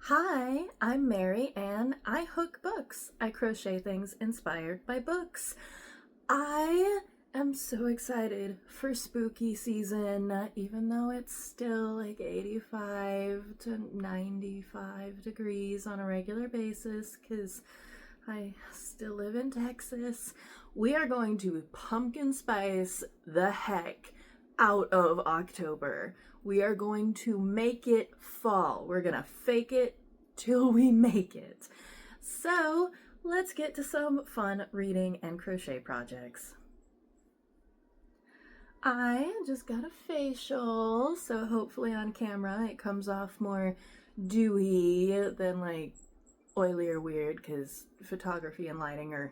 Hi, I'm Mary and I hook books. I crochet things inspired by books. I am so excited for spooky season, even though it's still like 85 to 95 degrees on a regular basis because I still live in Texas. We are going to pumpkin spice the heck out of October. We are going to make it fall. We're gonna fake it till we make it. So let's get to some fun reading and crochet projects. I just got a facial, so hopefully on camera it comes off more dewy than like oily or weird, because photography and lighting are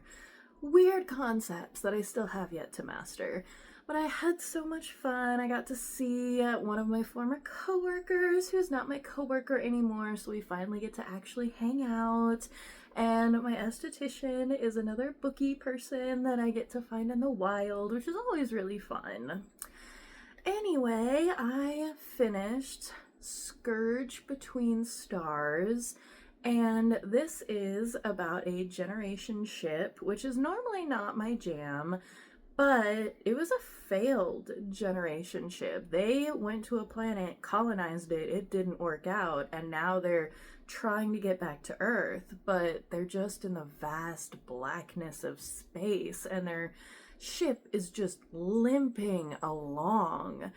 weird concepts that I still have yet to master. But I had so much fun. I got to see one of my former coworkers who's not my coworker anymore, so we finally get to actually hang out. And my esthetician is another bookie person that I get to find in the wild, which is always really fun. Anyway, I finished Scourge Between Stars, and this is about a generation ship, which is normally not my jam, but it was a failed generation ship. They went to a planet, colonized it, it didn't work out, and now they're trying to get back to Earth, but they're just in the vast blackness of space, and their ship is just limping along.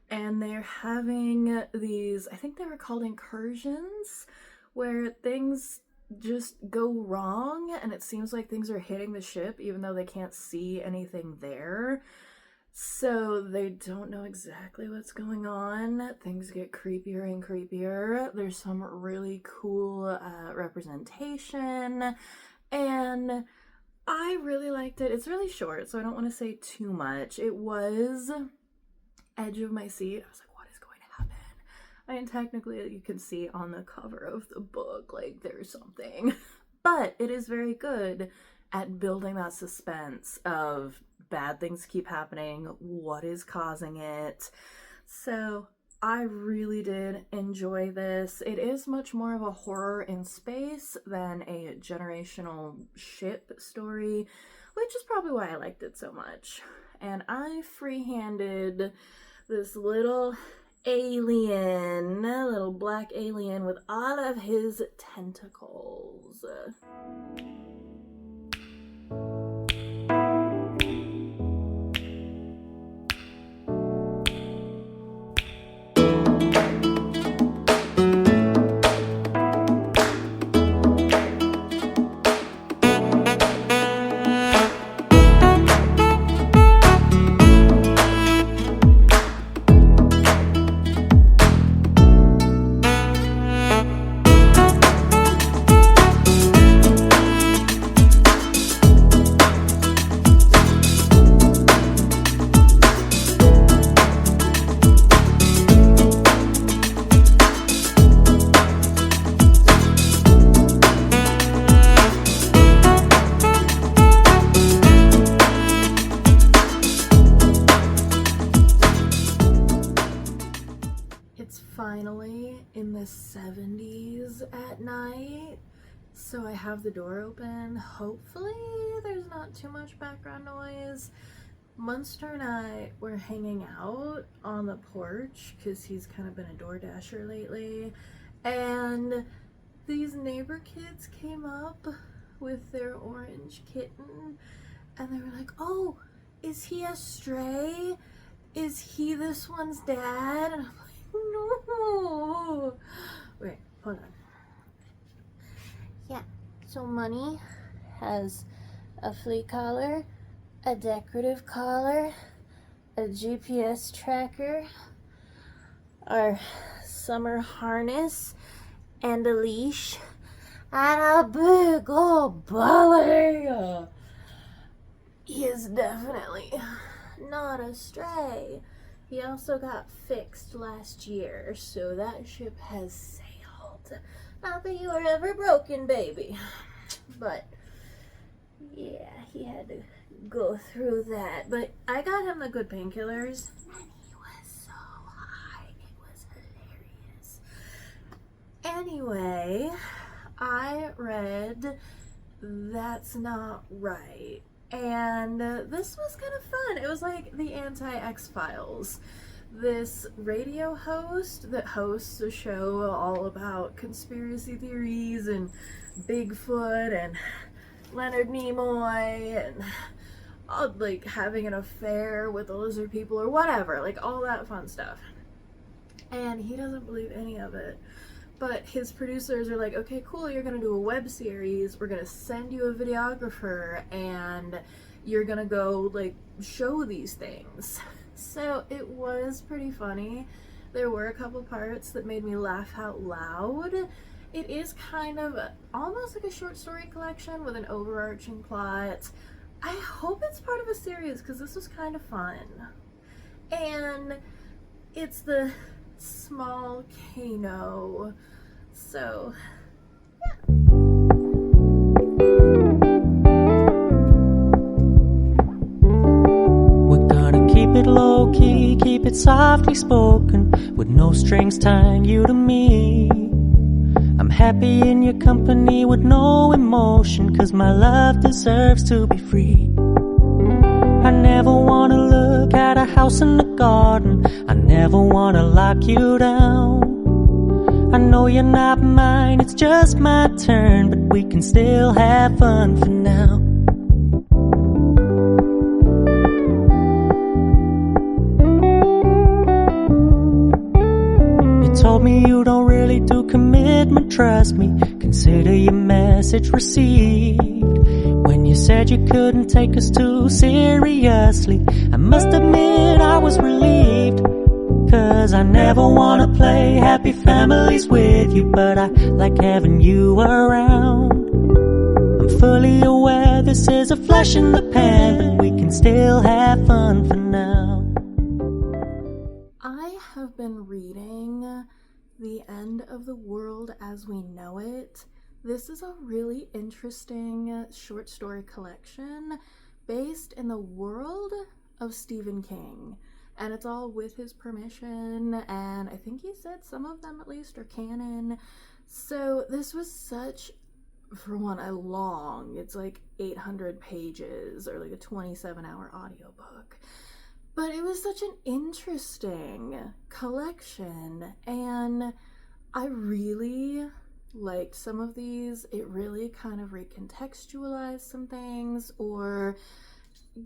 And they're having these, I think they were called incursions, where things just go wrong and it seems like things are hitting the ship even though they can't see anything there. So they don't know exactly what's going on. Things get creepier and creepier. There's some really cool representation, and I really liked it. It's really short, so I don't want to say too much. It was edge of my seat. I was like, what is going to happen? I mean, technically you can see on the cover of the book, like, there's something. But it is very good at building that suspense of bad things keep happening, what is causing it. So I really did enjoy this. It is much more of a horror in space than a generational ship story, which is probably why I liked it so much. And I freehanded this little alien, a little black alien with all of his tentacles. Finally in the 70s at night, so I have the door open. Hopefully there's not too much background noise. Munster and I were hanging out on the porch because he's kind of been a door dasher lately, and these neighbor kids came up with their orange kitten, and they were like, oh, is he a stray? Is he this one's dad? And I'm like, no. Wait, hold on. Yeah, so Money has a flea collar, a decorative collar, a GPS tracker, our summer harness, and a leash, and a big old belly. He is definitely not a stray. He also got fixed last year, so that ship has sailed. Not that you were ever broken, baby. But, yeah, he had to go through that. But I got him the good painkillers, and he was so high. It was hilarious. Anyway, I read That's Not Right, and this was kind of fun. It was like the anti-X-Files. This radio host that hosts a show all about conspiracy theories and Bigfoot and Leonard Nimoy and like having an affair with the lizard people or whatever, like all that fun stuff. And he doesn't believe any of it. But his producers are like, okay, cool, you're gonna do a web series, we're gonna send you a videographer, and you're gonna go like show these things. So it was pretty funny. There were a couple parts that made me laugh out loud. It is kind of almost like a short story collection with an overarching plot. I hope it's part of a series because this was kind of fun. And it's the small Kano. So, yeah. We're gonna keep it low key, keep it softly spoken, with no strings tying you to me. I'm happy in your company with no emotion, 'cause my love deserves to be free. I never wanna look at a house in the garden, I never wanna lock you down. I know you're not mine, it's just my turn, but we can still have fun for now. You told me you don't really do commitment, trust me, consider your message received. When you said you couldn't take us too seriously, I must admit I was relieved. 'Cause I never wanna play happy families with you, but I like having you around. I'm fully aware this is a flash in the pan, but we can still have fun for now. I have been reading The End of the World as We Know It. This is a really interesting short story collection based in the world of Stephen King. And it's all with his permission, and I think he said some of them at least are canon. So this was such, for one, a long, it's like 800 pages or like a 27-hour audiobook. But it was such an interesting collection, and I really liked some of these. It really kind of recontextualized some things, or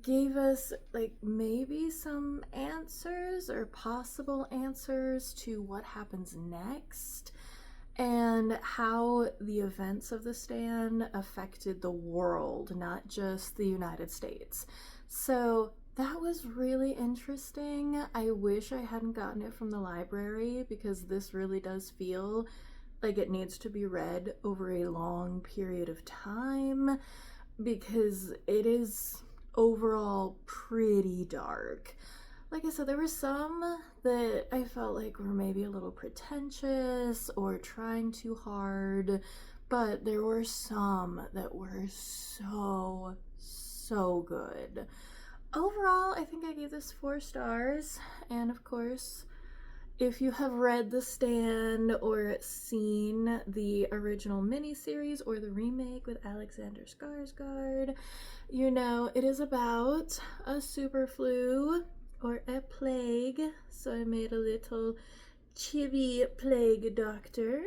gave us like maybe some answers or possible answers to what happens next, and how the events of the stand affected the world, not just the United States. So that was really interesting. I wish I hadn't gotten it from the library, because this really does feel like it needs to be read over a long period of time, because it is overall pretty dark. Like I said, there were some that I felt like were maybe a little pretentious or trying too hard, but there were some that were so good. Overall, I think I gave this 4 stars, and of course, if you have read The Stand or seen the original miniseries or the remake with Alexander Skarsgård, you know it is about a super flu or a plague. So I made a little chibi plague doctor.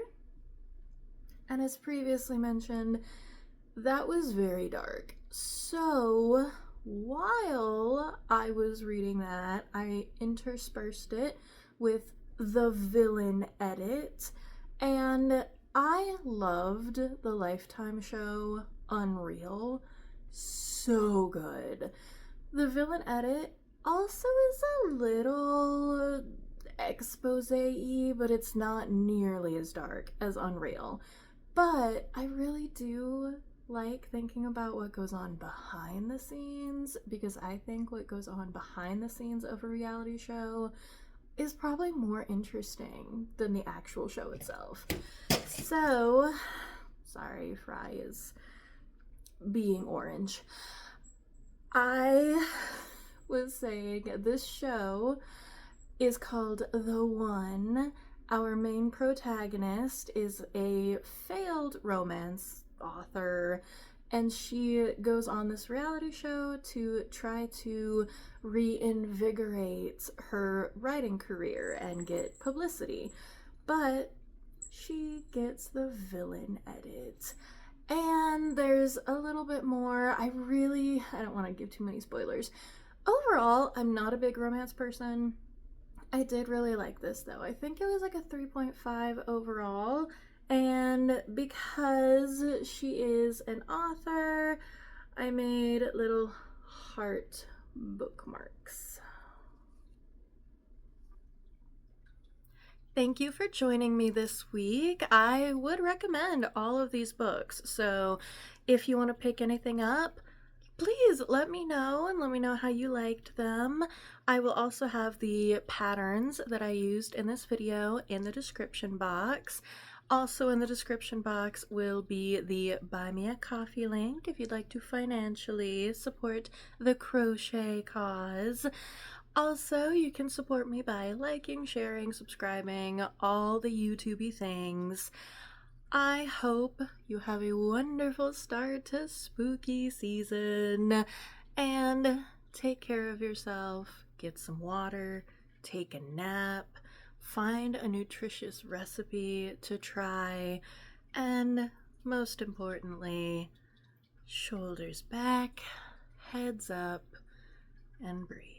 And as previously mentioned, that was very dark. So while I was reading that, I interspersed it with the villain edit, and I loved the Lifetime show Unreal. So good. The villain edit also is a little expose-y, but it's not nearly as dark as Unreal. But I really do like thinking about what goes on behind the scenes, because I think what goes on behind the scenes of a reality show is probably more interesting than the actual show itself. So, sorry, Fry is being orange. I was saying this show is called The One. Our main protagonist is a failed romance author, and she goes on this reality show to try to reinvigorate her writing career and get publicity. But she gets the villain edit. And there's a little bit more. I don't want to give too many spoilers. Overall, I'm not a big romance person. I did really like this though. I think it was like a 3.5 overall. And because she is an author, I made little heart bookmarks. Thank you for joining me this week. I would recommend all of these books. So if you want to pick anything up, please let me know and let me know how you liked them. I will also have the patterns that I used in this video in the description box. Also in the description box will be the Buy Me a Coffee link if you'd like to financially support the crochet cause. Also, you can support me by liking, sharing, subscribing, all the YouTubey things. I hope you have a wonderful start to spooky season, and take care of yourself, get some water, take a nap, find a nutritious recipe to try, and most importantly, shoulders back, heads up, and breathe.